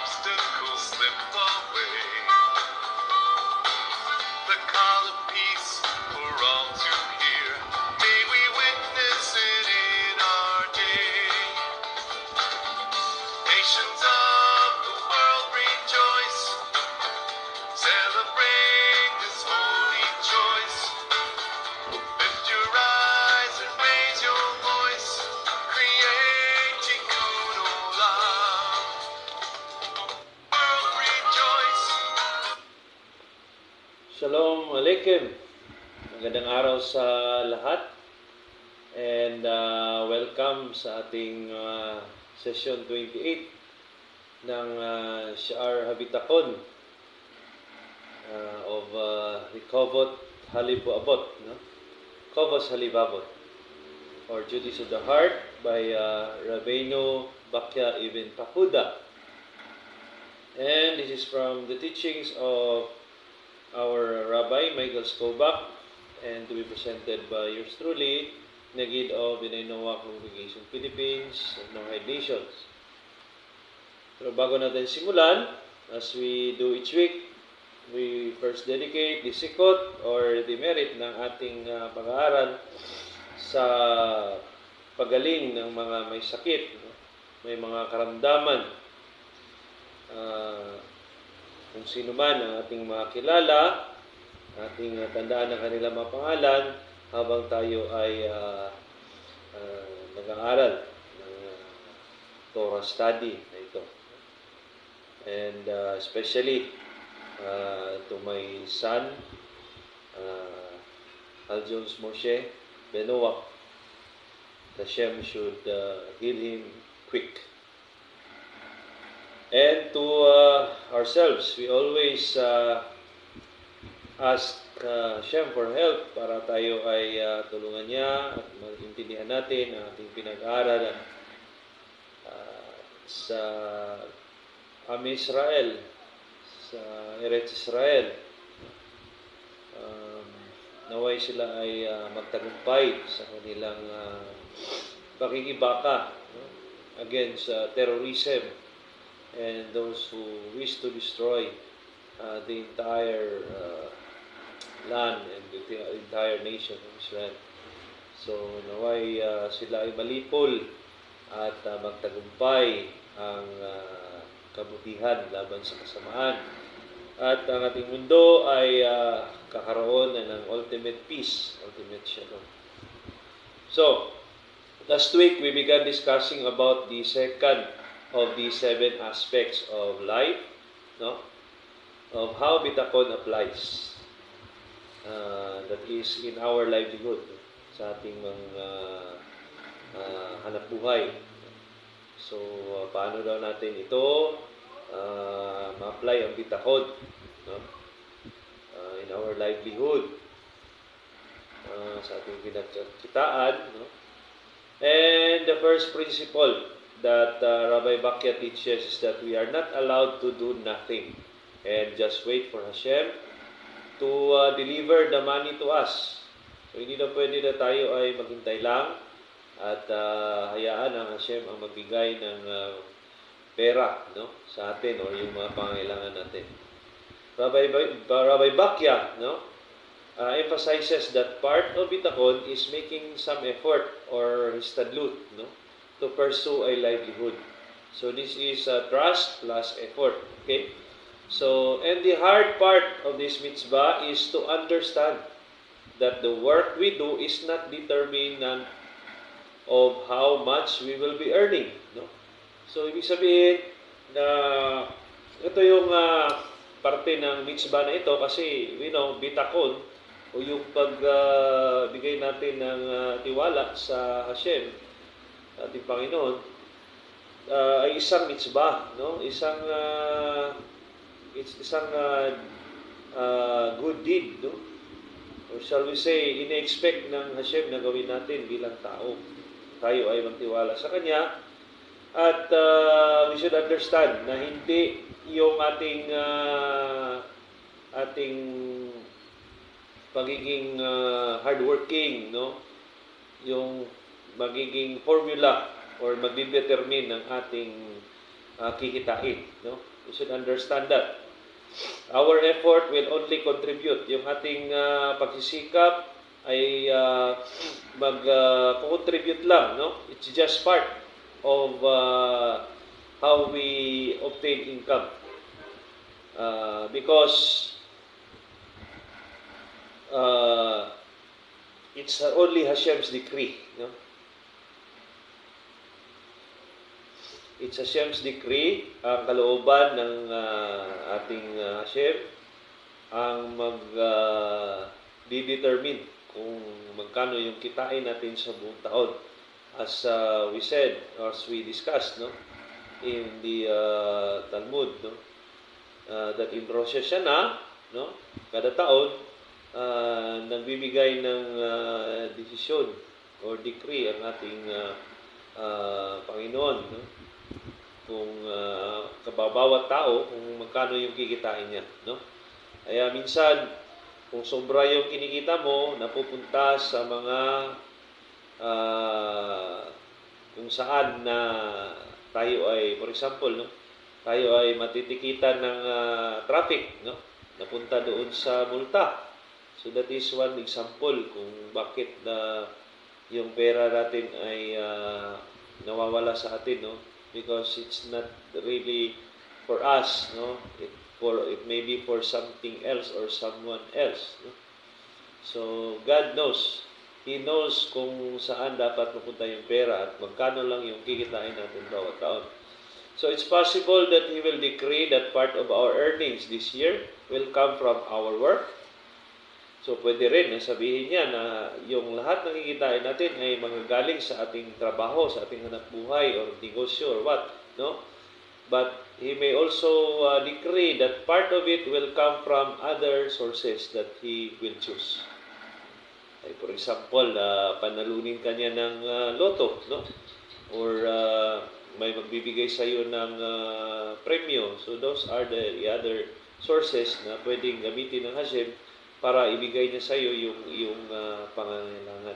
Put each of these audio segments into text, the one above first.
obstacles slip away. The call of peace for all to hear. May we witness it in our day. Nations of the world rejoice. Celebrate this holy choice. Lift your eyes and raise your voice. Creating good love. World rejoice. Shalom Aleichem. Magandang araw sa lahat. And welcome sa ating session 28 ng Sha'ar Habitakon of Rehovot Halibabot, no? Kovos Halibabot, or Duties of the Heart by Rabbeinu Bakya Ibn Pahuda. And this is from the teachings of our Rabbi Michael Skobach, and to be presented by yours truly, Nagid of B'nai Noah Congregation Philippines and Noahide Nations. Pero bago natin simulan, as we do each week, we first dedicate the sikot or the merit ng ating pag-aaral sa pagaling ng mga may sakit, no? May mga karamdaman. Kung sino man ang ating mga kilala, ating tandaan ang kanilang mga pangalan habang tayo ay nag-aaral ng Torah study na ito. And especially to my son, Aljones Moshe Benoak, Hashem should heal him quick. And to ourselves, we always ask Hashem for help para tayo ay tulungan niya at maintindihan natin ang ating pinag-aaral sa Am Israel, sa Eretz Israel. Naway sila ay magtagumpay sa kanilang pakikibaka, no? Against terrorism and those who wish to destroy the entire land and the entire nation of Israel. So naway sila ay malipol at magtagumpay ang kabutihan laban sa kasamaan. At ang ating mundo ay kakaroon ng ultimate peace, ultimate shalom. So, last week we began discussing about the second of the 7 aspects of life, no? Of how bitakon applies. That is in our livelihood, sa ating mga hanapbuhay. So, paano daw natin ito ma-apply ang bitakon, no? In our livelihood, sa ating pinagkitaan, no? And the first principle that Rabbi Bakya teaches is that we are not allowed to do nothing and just wait for Hashem to deliver the money to us. So, hindi na pwede na tayo ay maghintay lang at hayaan ang Hashem ang magbigay ng pera, no, sa atin o yung mga pangailangan natin. Rabbi Bakya, no, emphasizes that part of bitakon is making some effort or histadlut, no, to pursue a livelihood. So this is trust plus effort. Okay? So, and the hard part of this mitzvah is to understand that the work we do is not determinant of how much we will be earning, no? So, ibig sabihin na ito yung parte ng mitzvah na ito kasi, bitakon o yung pagbigay natin ng tiwala sa Hashem, ating Panginoon, ay isang mitzvah, no? Isang good deed, no? Or shall we say, ine-expect ng Hashem na gawin natin bilang tao. Tayo ay magtiwala sa Kanya. At we should understand na hindi yung ating pagiging hardworking, no? Yung magiging formula or magdedetermine ng ating kikitain, no? You should understand that. Our effort will only contribute. Yung ating pagsisikap ay mag-contribute lang, no? It's just part of how we obtain income. Because it's only Hashem's decree, no? It's Hashem's decree, ang kalooban ng ating Hashem ang mag-determine kung magkano yung kitain natin sa buong taon. As we said, as we discussed, no, in the Talmud, no, that in Rosh Hashanah, no, kada taon, nagbibigay ng desisyon or decree ang ating Panginoon, no? Kung kababawat tao kung magkano yung kikitain niya, no? Kaya minsan kung sobra yung kinikita mo, napupunta sa mga kung saan na tayo ay, for example, no, tayo ay matitikitan ng traffic, no? Napunta doon sa multa. So that is one example kung bakit yung pera natin ay nawawala sa atin, no? Because it's not really for us, no? It may be for something else or someone else, no? So God knows. He knows kung saan dapat mapunta yung pera at magkano lang yung kikitain natin bawat taon. So it's possible that He will decree that part of our earnings this year will come from our work. So pwede rin sabihin niya na yung lahat ng kikitain natin ay manggagaling sa ating trabaho, sa ating hanap buhay or negosyo or what, no? But He may also decree that part of it will come from other sources that He will choose. Ay, for example, panalunin ka niya ng loto, no? Or may magbibigay sa iyo ng premyo. So those are the other sources na pwedeng gamitin ng Hashem para ibigay niya sa iyo yung pangangailangan.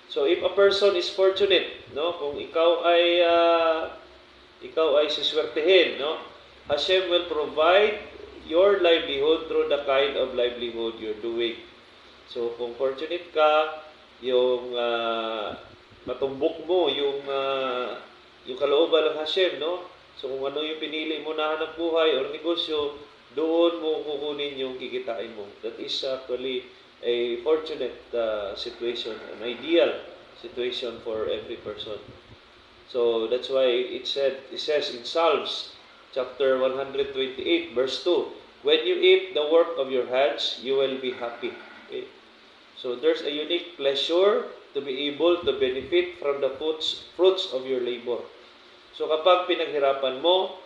So if a person is fortunate, no, kung ikaw ay siswertehin, no, Hashem will provide your livelihood through the kind of livelihood you're doing. So kung fortunate ka, yung matumbok mo yung kalooban ng Hashem, no? So kung ano yung pinili mo na hanap buhay or negosyo, doon mo kukunin yung kikitain mo. That is actually a fortunate situation, an ideal situation for every person. So that's why it says in Psalms chapter 128 verse 2, when you eat the work of your hands, you will be happy. Okay? So there's a unique pleasure to be able to benefit from the fruits of your labor. So kapag pinaghirapan mo,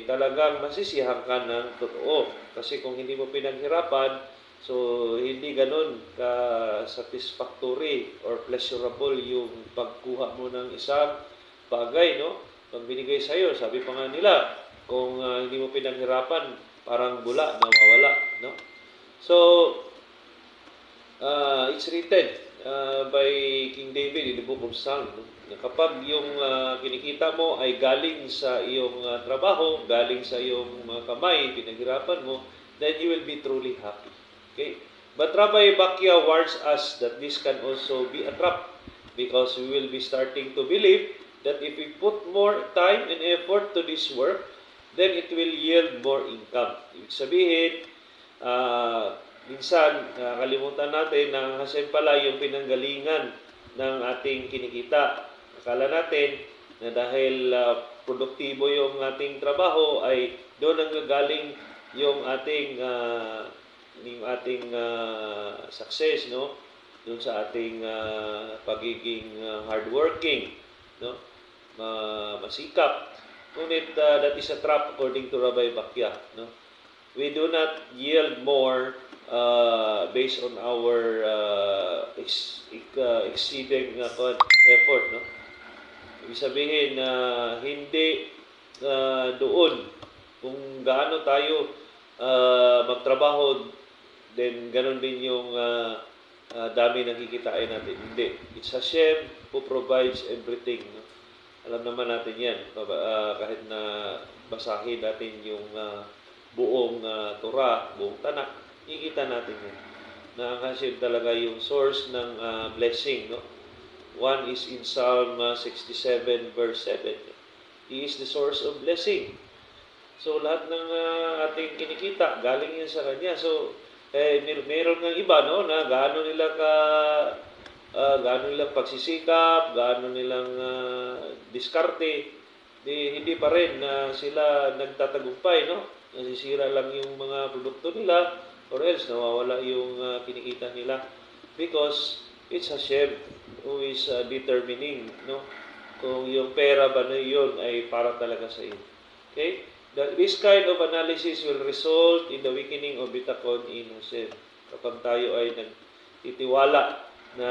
talagang masisiyahan ka ng totoo. Kasi kung hindi mo pinaghirapan, so hindi ganun ka-satisfactory or pleasurable yung pagkuha mo ng isang bagay, no? Pag binigay sa'yo, sabi pa nga nila, kung hindi mo pinaghirapan, parang bula, nawawala, no? So, it's written by King David in the book of Psalms, no? Na kapag yung kinikita mo ay galing sa iyong trabaho, galing sa iyong kamay, pinaghirapan mo, then you will be truly happy. Okay? But Rabbi Bakya warns us that this can also be a trap because we will be starting to believe that if we put more time and effort to this work, then it will yield more income. Ibig sabihin, minsan kalimutan natin na Hashem pala yung pinanggalingan ng ating kinikita. Akala natin na dahil produktibo yung ating trabaho ay doon ang gagaling yung ating success, no? Doon sa ating pagiging hardworking, no? Masikap. Ngunit that is a trap according to Rabbi Bakya, no? We do not yield more based on our exceeding effort, no? Ibig sabihin na hindi doon kung gaano tayo magtrabaho, then ganun din yung dami ng kikitain natin. Hindi. It's Hashem who provides everything, no? Alam naman natin yan. Kahit na basahin natin yung buong Torah, buong Tanakh, ikita natin yan. Na ang Hashem talaga yung source ng blessing. No? One is in Psalm 67 verse 7. He is the source of blessing. So lahat ng ating kinikita, galing yan sa Kanya. So, meron ng iba, no, na gaano nilang pagsisikap, gaano nilang diskarte, hindi pa rin na sila nagtatagumpay, no? Nasisira lang yung mga produkto nila, or else nawawala yung kinikita nila. Because it's Hashem who is determining, no? Kung yung pera ba na yun ay para talaga sa iyo. Okay? This kind of analysis will result in the weakening of bitakon in Hashem. Kapag tayo ay nagtitiwala na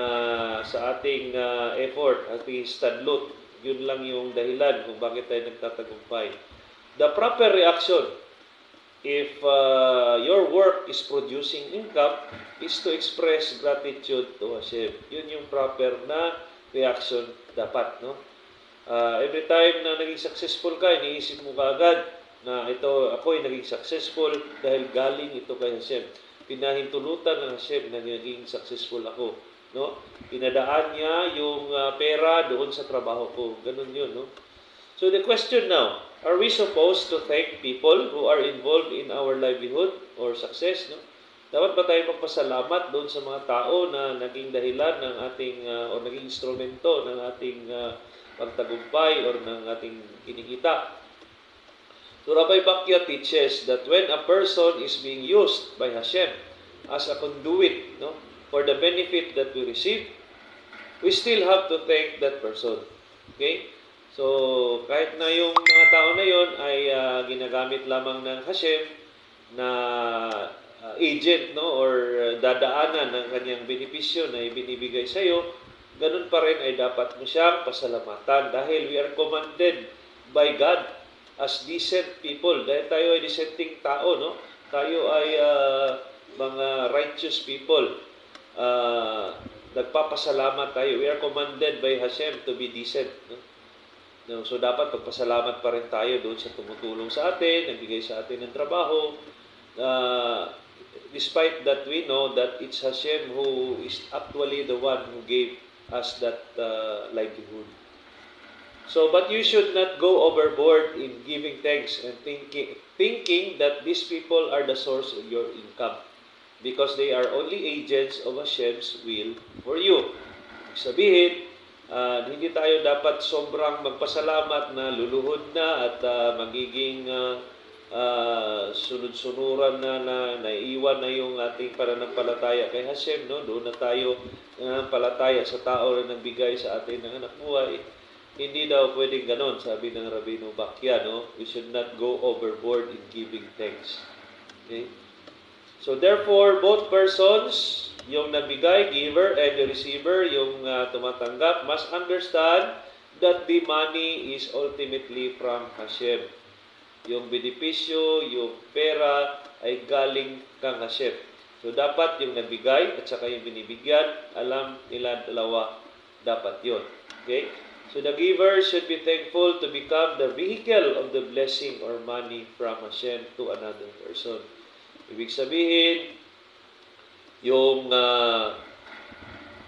sa ating effort, ating stadlot, yun lang yung dahilan kung bakit tayo nagtatagumpay. The proper reaction, if your work is producing income, is to express gratitude to Hashem. Yun yung proper na reaction dapat, no? Every time na naging successful ka, iniisip mo kaagad na ako ay naging successful dahil galing ito kay Hashem. Pinahintulutan ng Hashem na naging successful ako. No? Pinadaan niya yung pera doon sa trabaho ko. Ganun yun. No? So the question now, are we supposed to thank people who are involved in our livelihood or success? No? Dapat ba tayo magpasalamat doon sa mga tao na naging dahilan ng ating, o naging instrumento ng ating pagtagumpay or ng ating kinikita? So Rabbi Bakya teaches that when a person is being used by Hashem as a conduit, no, for the benefit that we receive, we still have to thank that person. Okay? So kahit na yung mga tao na yon ay ginagamit lamang ng Hashem na agent, no, or dadaanan ng kanyang benepisyo na ibinibigay sa iyo, ganun pa rin ay dapat mo siyang pasalamatan dahil we are commanded by God as decent people. Dahil tayo ay dissenting tao, no? Tayo ay mga righteous people. Nagpapasalamat tayo. We are commanded by Hashem to be decent, no? So dapat pagpasalamat pa rin tayo doon sa tumutulong sa atin, nagbigay sa atin ng trabaho. Despite that we know that it's Hashem who is actually the one who gave us that livelihood. So, but you should not go overboard in giving thanks and thinking that these people are the source of your income because they are only agents of Hashem's will for you. Sabihin, hindi tayo dapat sobrang magpasalamat na luluhod na at magiging sunod-sunuran na naiiwan na yung ating pananampalataya kay Hashem, no? Doon na tayo palataya sa tao na nagbigay sa atin ng anak buhay. Hindi daw pwedeng ganon, sabi ng Rabino Bakya, no? We should not go overboard in giving thanks. Okay? So therefore, both persons, yung nagbigay, giver, and the receiver, yung tumatanggap, must understand that the money is ultimately from Hashem. Yung benepisyo, yung pera, ay galing kang Hashem. So dapat yung nagbigay at saka yung binibigyan, alam nila dalawa, dapat yun. Okay? So the giver should be thankful to become the vehicle of the blessing or money from Hashem to another person. Ibig sabihin, yung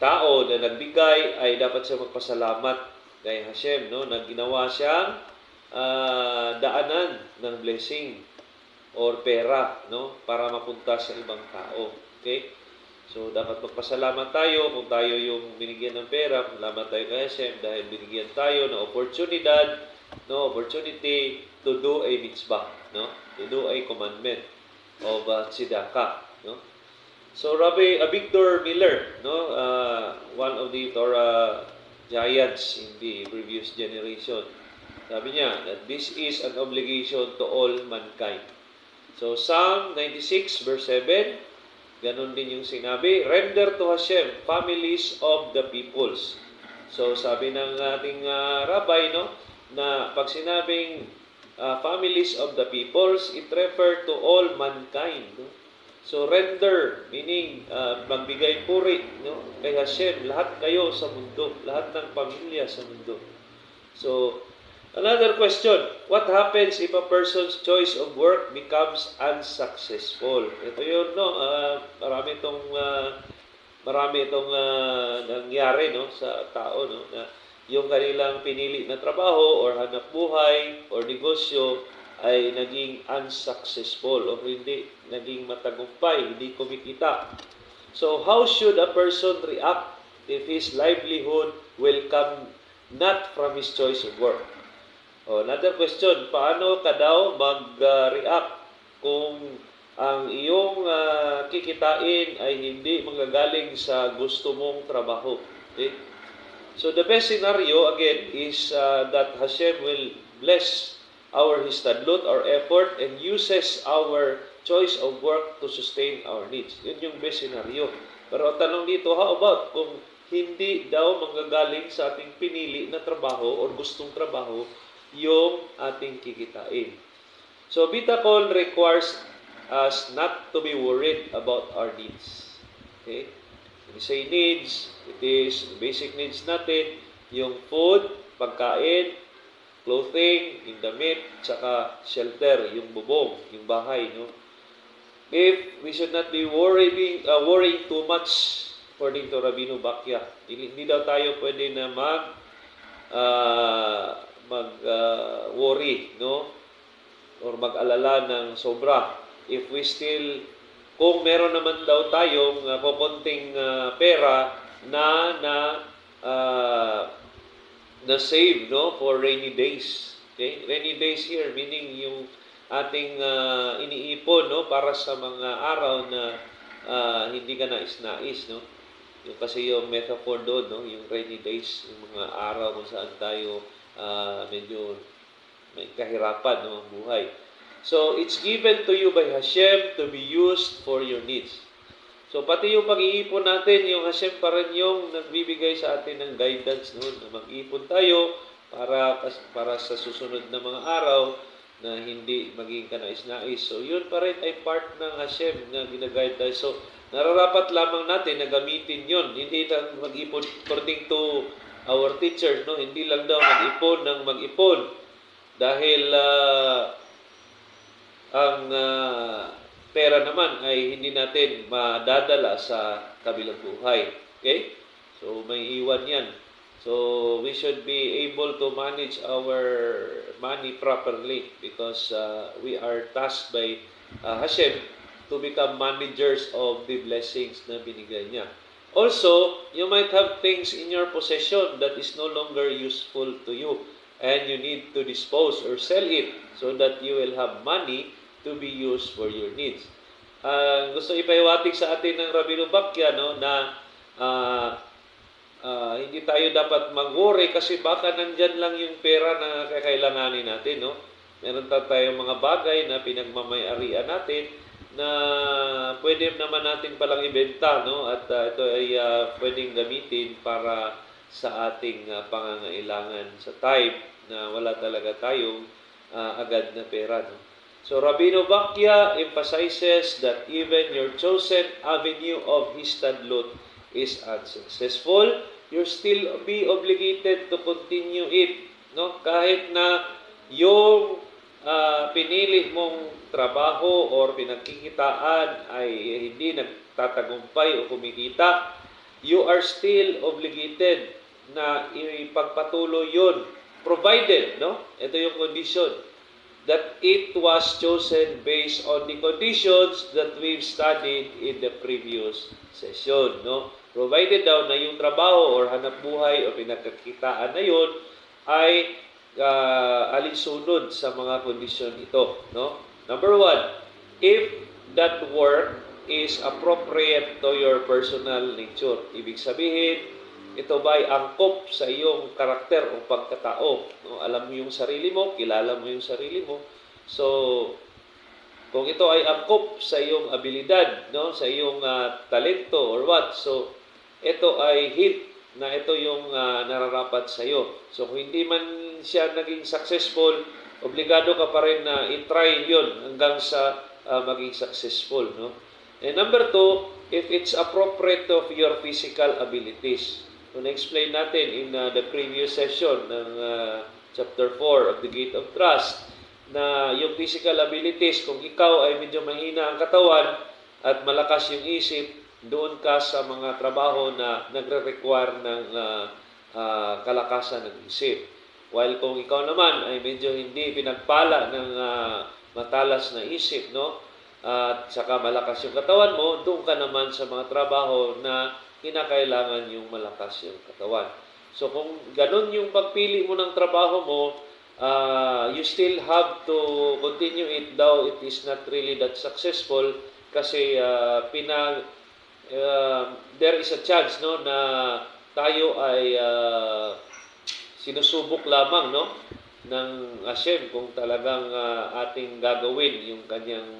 tao na nagbigay ay dapat siya magpasalamat kay Hashem, no? Na ginawa siyang daanan ng blessing or pera, no? Para mapunta sa ibang tao. Okay? So, dapat magpasalamat tayo kung tayo yung binigyan ng pera. Salamat tayo kay Hashem dahil binigyan tayo ng opportunity to do a mitzvah, no? To do a commandment of tzedakah, no? So, Rabbi Avigdor Miller, no? One of the Torah giants in the previous generation, sabi niya that this is an obligation to all mankind. So, Psalm 96 verse 7, ganon din yung sinabi, render to Hashem families of the peoples. So sabi ng ating rabbi, no, na pag sinabing families of the peoples, it refer to all mankind. No? So render, meaning magbigay puri, no, kay Hashem, lahat kayo sa mundo, lahat ng pamilya sa mundo. So, another question, what happens if a person's choice of work becomes unsuccessful? Ito yun, no? Marami itong nangyari, no, sa tao, no, na yung kanilang pinili na trabaho or hanap buhay or negosyo ay naging unsuccessful o hindi naging matagumpay, hindi kumikita. So, how should a person react if his livelihood will come not from his choice of work? Another question, paano ka daw mag-react kung ang iyong kikitain ay hindi manggagaling sa gusto mong trabaho? Okay? So the best scenario again is that Hashem will bless our histadlut, our effort, and uses our choice of work to sustain our needs. Yun yung best scenario. Pero ang tanong dito, how about kung hindi daw manggagaling sa ating pinili na trabaho or gustong trabaho yung ating kikitain? So Bitachon requires us not to be worried about our needs. Okay? When we say needs, it is basic needs natin, yung food, pagkain, clothing, yung damit, tsaka shelter, yung bubong, yung bahay, no? If we should not be worrying too much, according to Rabino Bakya, hindi daw tayo pwede na worry, no? Or mag-alala ng sobra. If we still, kung meron naman daw tayong kukunting pera na save, no, for rainy days. Okay? Rainy days here meaning yung ating iniipon, no, para sa mga araw na hindi ka nais-nais, no. Yung kasi yung metaphor doon, no, yung rainy days, yung mga araw kung saan tayo medyo may kahirapan, no, ang buhay. So, it's given to you by Hashem to be used for your needs. So, pati yung pag-iipon natin, yung Hashem pa rin yung nagbibigay sa atin ng guidance, no? Na mag-ipon tayo para sa susunod na mga araw na hindi maging kanais-nais. So, yun pa rin ay part ng Hashem na ginaguide tayo. So, nararapat lamang natin na gamitin yun. Hindi lang mag-ipon according to our teachers, no? Hindi lang daw mag-ipon ng mag-ipon. Dahil ang pera naman ay hindi natin madadala sa kabilang buhay. Okay? So, may iwan yan. So, we should be able to manage our money properly because we are tasked by Hashem to become managers of the blessings na binigay niya. Also, you might have things in your possession that is no longer useful to you and you need to dispose or sell it so that you will have money to be used for your needs. Gusto ipahiwatig sa atin ng Rabino Bakya, no, na hindi tayo dapat mag-worry kasi baka nandyan lang yung pera na kakailanganin natin, no. Meron tayong mga bagay na pinagmamay-arian natin na pwede naman natin palang ibenta, no, at ito ay pwedeng gamitin para sa ating pangangailangan sa time na wala talaga tayong agad na pera, no. So, Rabino Bakya emphasizes that even your chosen avenue of histadlut is unsuccessful, you'll still be obligated to continue it, no? Kahit na yung pinili mong trabaho or pinagkikitaan ay hindi nagtatagumpay o kumikita, you are still obligated na ipagpatuloy yun, provided, no? Ito yung condition, that it was chosen based on the conditions that we've studied in the previous session, no? Provided daw na yung trabaho or hanap buhay o pinagkakitaan na yun ay alinsunod sa mga kondisyon ito, no? Number 1, if that work is appropriate to your personal nature. Ibig sabihin, ito ba'y angkop sa iyong karakter o pagkatao? No? Alam mo yung sarili mo, kilala mo yung sarili mo. So, kung ito ay angkop sa iyong abilidad, no? Sa iyong talento or what, so ito ay hint na ito yung nararapat sa iyo. So, kung hindi man siya naging successful, obligado ka pa rin na i-try yun hanggang sa maging successful, no? And number 2, if it's appropriate of your physical abilities. So, na-explain natin in the previous session ng chapter 4 of the Gate of Trust na yung physical abilities, kung ikaw ay medyo mahina ang katawan at malakas yung isip, doon ka sa mga trabaho na nagre-require ng kalakasan ng isip. While kung ikaw naman ay medyo hindi pinagpala ng matalas na isip, no? At saka malakas yung katawan mo, doon ka naman sa mga trabaho na kinakailangan yung malakas yung katawan. So kung ganun yung pagpili mo ng trabaho mo, you still have to continue it, though it is not really that successful, kasi there is a chance, no, na tayo ay sinusubok lamang, no, ng Hashem kung talagang ating gagawin yung kanyang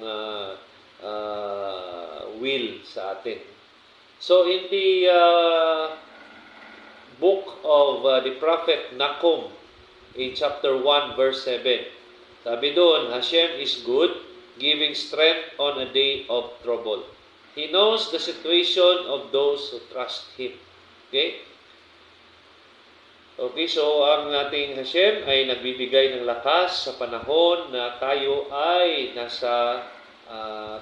will sa atin. So in the book of the prophet Nahum, in chapter 1 verse 7, sabi doon, Hashem is good, giving strength on a day of trouble. He knows the situation of those who trust Him. Okay? Okay, so ang ating Hashem ay nagbibigay ng lakas sa panahon na tayo ay nasa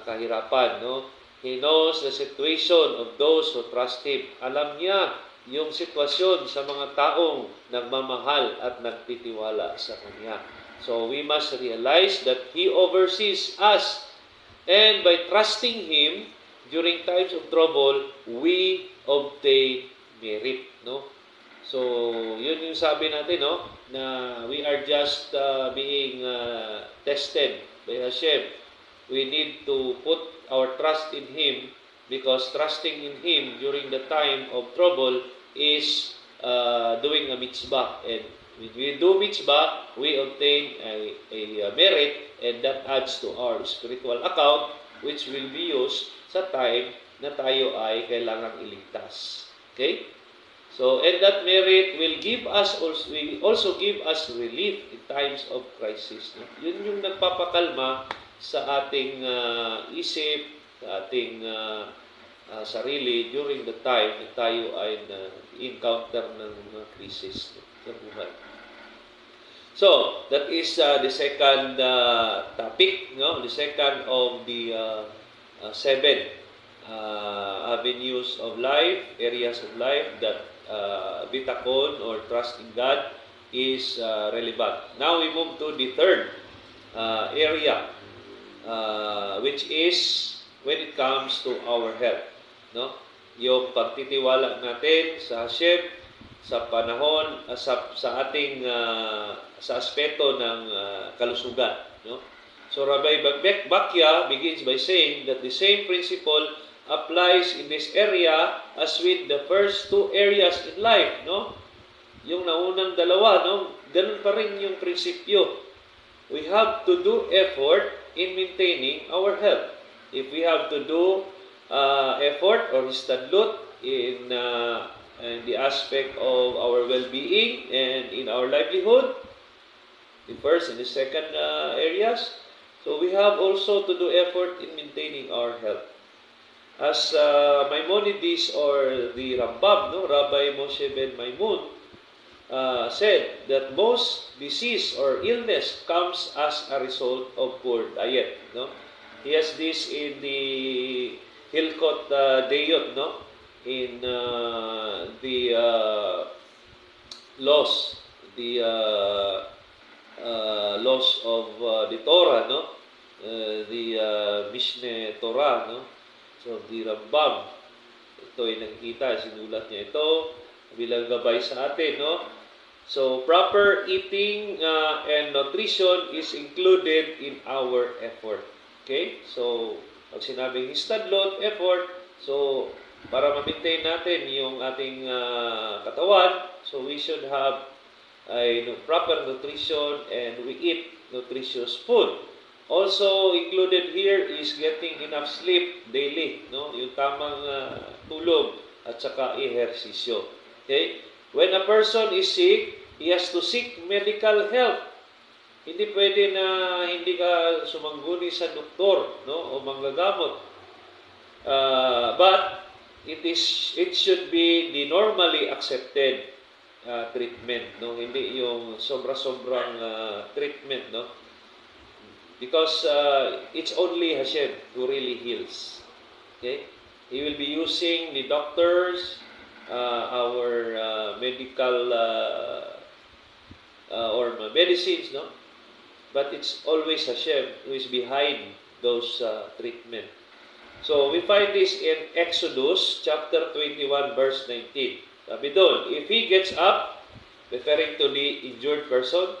kahirapan, no? He knows the situation of those who trust Him. Alam niya yung sitwasyon sa mga taong nagmamahal at nagtitiwala sa Kanya. So we must realize that He oversees us, and by trusting Him during times of trouble, we obtain merit, no? So yun yung sabi natin, no, na we are just being tested by Hashem. We need to put our trust in Him, because trusting in Him during the time of trouble is doing a mitzvah. And when we do mitzvah, we obtain a merit, and that adds to our spiritual account, which will be used sa time na tayo ay kailangang iligtas. Okay? So, and that merit will also give us relief in times of crisis. No? Yun yung nagpapakalma sa ating isip, sa ating sarili during the time na tayo ay na-encounter ng mga crisis sa buhay. So, that is the second topic, no? The second of the 7 avenues of life, areas of life that bitakon or trust in God is relevant. Now we move to the third area, which is when it comes to our health, no? Yung pagtitiwala natin sa Hashem sa panahon sa ating sa aspeto ng kalusugan, no? So Rabbi Bakya begins by saying that the same principle applies in this area as with the first two areas in life, no? Yung naunang dalawa, no? Ganun pa rin yung prinsipyo. We have to do effort in maintaining our health. If we have to do effort or istadlut in the aspect of our well-being and in our livelihood, the first and the second areas, so we have also to do effort in maintaining our health. As Maimonides or the Rambam, no, Rabbi Moshe ben Maimon, said that most disease or illness comes as a result of poor diet, no? He has this in the Hilkot Deyot, no? In the laws, laws of the Torah, no? The Mishneh Torah, no? So the Rambam, ito ay nakikita, sinulat niya ito bilang gabay sa atin, no? So proper eating and nutrition is included in our effort. Okay? So pag sinabing istadlot, effort, so para ma-maintain natin yung ating katawan, so we should have proper nutrition and we eat nutritious food. Also included here is getting enough sleep daily, no? Yung tamang tulog at saka ehersisyo. Okay? When a person is sick, he has to seek medical help. Hindi pwede na hindi ka sumangguni sa doktor, no? O manggagamot. But it should be the normally accepted treatment, no? Hindi yung sobra-sobrang treatment, no? Because it's only Hashem who really heals. Okay? He will be using the doctors, our medical or medicines, no? But it's always Hashem who is behind those treatment. So we find this in Exodus chapter 21 verse 19. Sabi doon, if he gets up, referring to the injured person,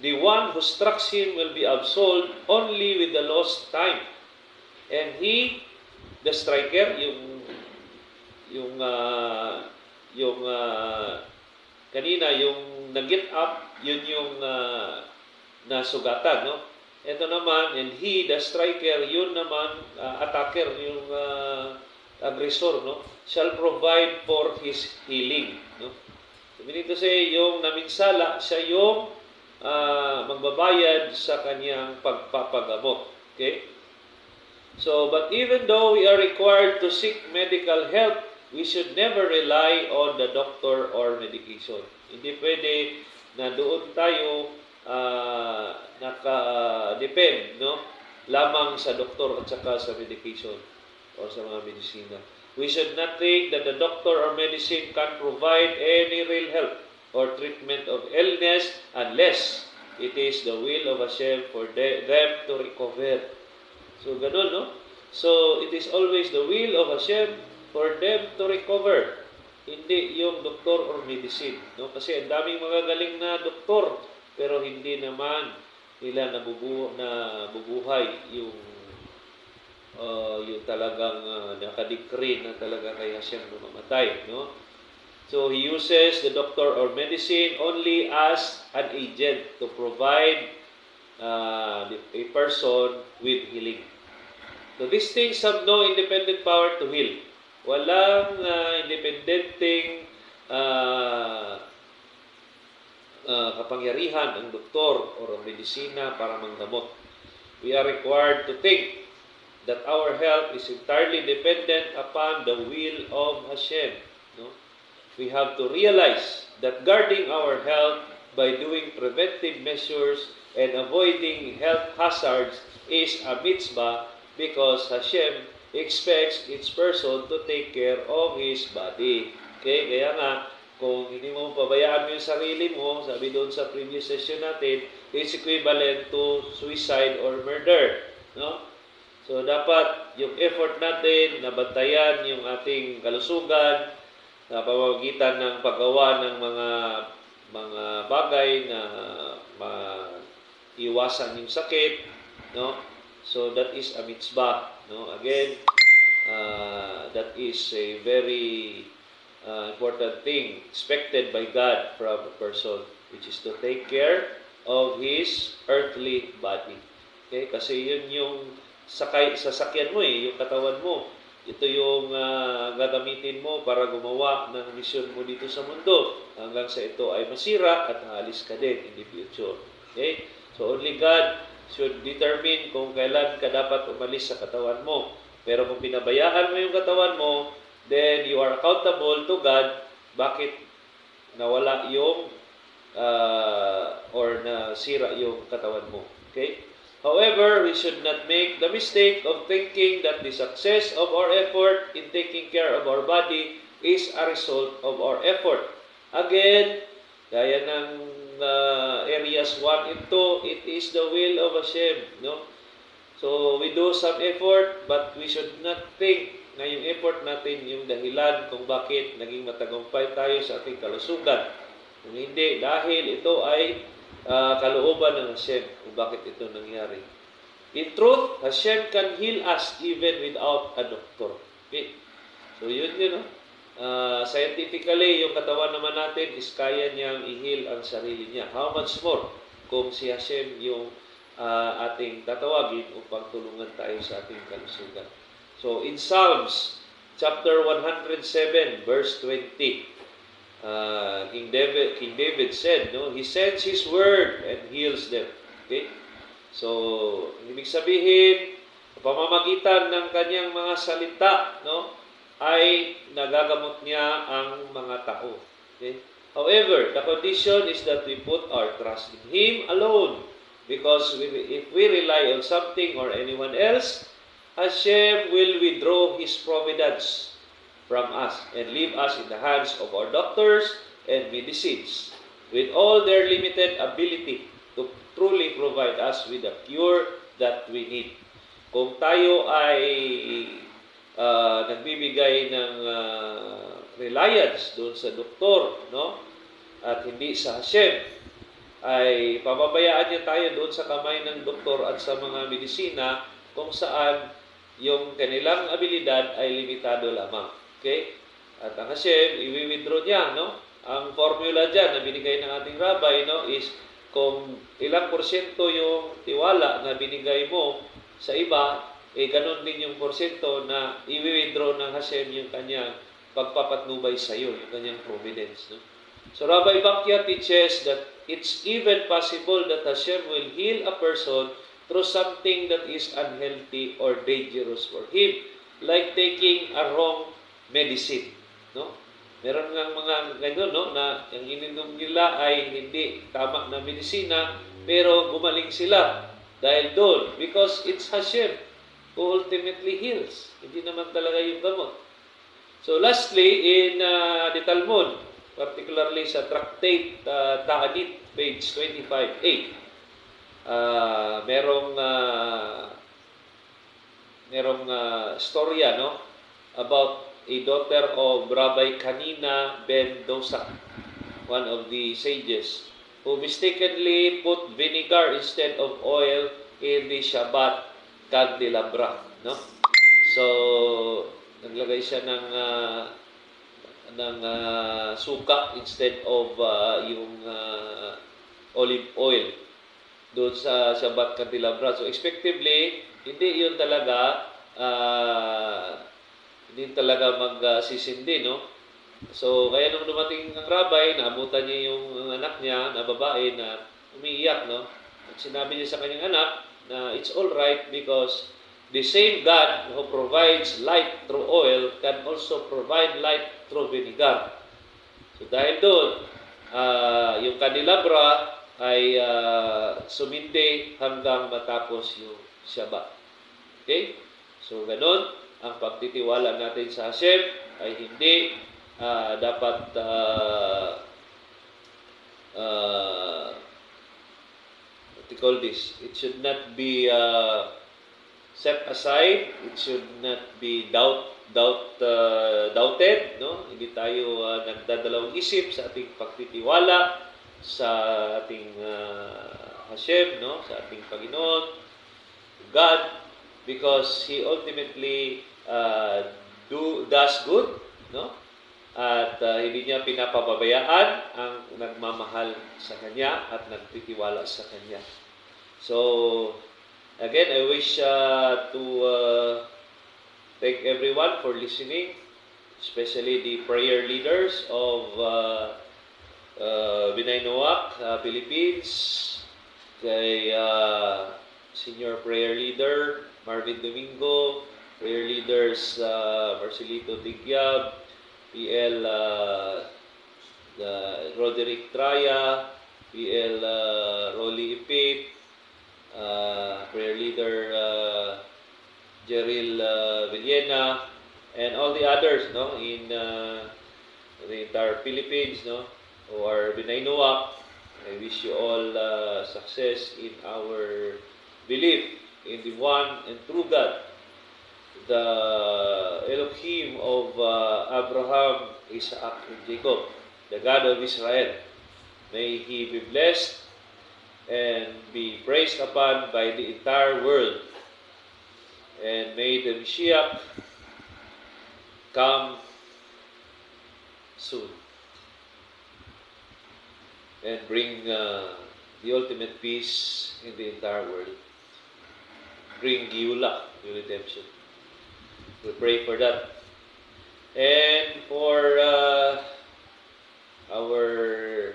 the one who strikes him will be absolved only with the lost time. And he, the striker, kanina, yung nag-get up, yun yung nasugatan, no? Ito naman, and he, the striker, yun naman, attacker, yung aggressor, no? Shall provide for his healing, no? So, meaning to say, yung naminsala, siya yung magbabayad sa kanyang pagpapagamot. Okay? So, but even though we are required to seek medical help, we should never rely on the doctor or medication. Hindi pwede na doon tayo naka-depend, no? Lamang sa doktor at saka sa medication o sa mga medisina. We should not think that the doctor or medicine can provide any real help or treatment of illness unless it is the will of Hashem for them to recover. So, ganun, no? So, it is always the will of Hashem for them to recover. Hindi yung doktor or medicine, no? Kasi ang daming magagaling na doktor, pero hindi naman nila nabubuhay yung talagang nakadecree na talaga kay Hashem na mamatay, no? So he uses the doctor or medicine only as an agent to provide a person with healing. So these things have no independent power to heal. Walang independenteng kapangyarihan ang doktor o ang medisina para manggamot. We are required to think that our health is entirely dependent upon the will of Hashem. No? We have to realize that guarding our health by doing preventive measures and avoiding health hazards is a mitzvah because Hashem expects each person to take care of his body. Okay? Kaya nga, kung hindi mo pabayaan mo yung sarili mo, sabi doon sa previous session natin, it's equivalent to suicide or murder. No? So, dapat yung effort natin na bantayan yung ating kalusugan na pamamagitan ng paggawa ng mga bagay na maiwasan yung sakit, no? So, that is a mitzvah, no? Again, that is a very important thing expected by God from a person, which is to take care of his earthly body. Okay? Kasi yun yung sasakyan mo yung katawan mo. Ito yung gagamitin mo para gumawa ng misyon mo dito sa mundo hanggang sa ito ay masira at aalis ka din in the future. Okay? So only God should determine kung kailan ka dapat umalis sa katawan mo. Pero kung pinabayaan mo yung katawan mo, then you are accountable to God. Bakit nawala yung or nasira yung katawan mo? Okay? However, we should not make the mistake of thinking that the success of our effort in taking care of our body is a result of our effort. Again, gaya ng areas 1 and 2, it is the will of Hashem. No? So, we do some effort, but we should not think na yung effort natin yung dahilan kung bakit naging matagumpay tayo sa ating kalusugan. Kung hindi, dahil ito ay kalooban ng Hashem kung bakit ito nangyari. In truth, Hashem can heal us even without a doctor. Okay? So yun yun. Scientifically, yung katawan naman natin is kaya niyang i-heal ang sarili niya. How much more kung si Hashem yung ating tatawagin upang tulungan tayo sa ating kalusugan. So in Psalms chapter 107 verse 20, King David said, no, he sends his word and heals them. Okay? So, ibig sabihin, pamamagitan ng kanyang mga salita, no, ay nagagamot niya ang mga tao. Okay? However, the condition is that we put our trust in Him alone. Because if we rely on something or anyone else, Hashem will withdraw His providence from us and leave us in the hands of our doctors and medicines with all their limited ability to truly provide us with the cure that we need. Kung tayo ay nagbibigay ng reliance doon sa doktor, no? At hindi sa Hashem, ay pababayaan niya tayo doon sa kamay ng doktor at sa mga medisina kung saan yung kanilang abilidad ay limitado lamang. Okay? At ang Hashem, i-withdraw niya, no? Ang formula dyan na binigay ng ating rabbi, no, is kung ilang porsyento yung tiwala na binigay mo sa iba, ganun din yung porsyento na i-withdraw ng Hashem yung kanyang pagpapatnubay sa iyo, yung kanyang providence. No? So Rabbi Bakya teaches that it's even possible that Hashem will heal a person through something that is unhealthy or dangerous for him, like taking a wrong medicine. No? Meron nga mga ganyan, no, na yung ininom nila ay hindi tama na medisina, pero gumaling sila dahil doon. Because it's Hashem who ultimately heals. Hindi naman talaga yung gamot. So lastly, in the Talmud, particularly sa Tractate Ta'anit, page 25a, merong storya, no, about a daughter of Rabbi Kanina ben Dosak, one of the sages, who mistakenly put vinegar instead of oil in the Shabbat candelabra, no? So naglagay siya ng suka instead of yung olive oil doon sa Shabbat candelabra. So expectively, hindi yun talaga magsisindi, no? So kaya nung dumating ang rabbi, naabutan niya yung anak niya na babae na umiiyak, no? At sinabi niya sa kanyang anak na it's all right because the same God who provides light through oil can also provide light through vinegar. So dahil doon, yung candelabra ay sumindi hanggang matapos yung Shabbat. Okay? So ganun, ang pagtitiwala natin sa Hashem ay hindi dapat what you call this? It should not be set aside. It should not be doubted, no? Hindi tayo nagdadalawang isip sa ating pagtitiwala sa ating Hashem, no? Sa ating Panginoon, God, because He ultimately does good, no? At hindi niya pinapababayaan ang nagmamahal sa Kanya at nagtitiwala sa Kanya. So, again, I wish to thank everyone for listening, especially the prayer leaders of Binay Noak, Philippines, kay Senior Prayer Leader Marvin Domingo, prayer leaders Marcelito Tigyab, PL Roderick Traya, PL Rolly Ipit, prayer leader Jeril Villena, and all the others, no, in the entire Philippines, no, who are Binay Noak. I wish you all success in our belief in the one and true God, the Elohim of Abraham, Isaac, and Jacob, the God of Israel. May He be blessed and be praised upon by the entire world. And may the Mashiach come soon and bring the ultimate peace in the entire world. Bring Giula, the redemption. We pray for that. And for our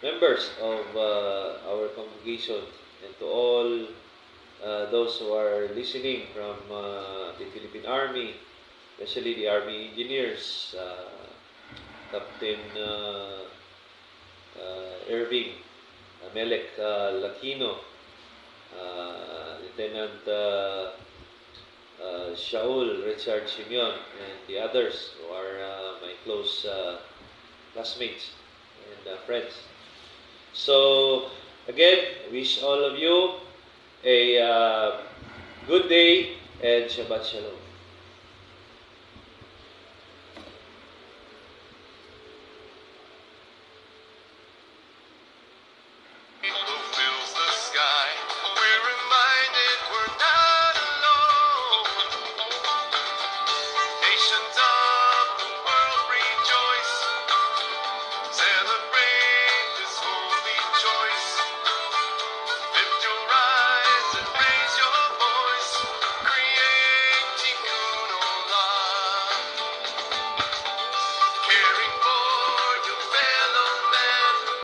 members of our congregation, and to all those who are listening from the Philippine Army, especially the Army engineers, Captain Irving Melek Lakino, Lieutenant Shaul Richard Simeon, and the others who are my close classmates and friends. So, again, wish all of you a good day and Shabbat Shalom.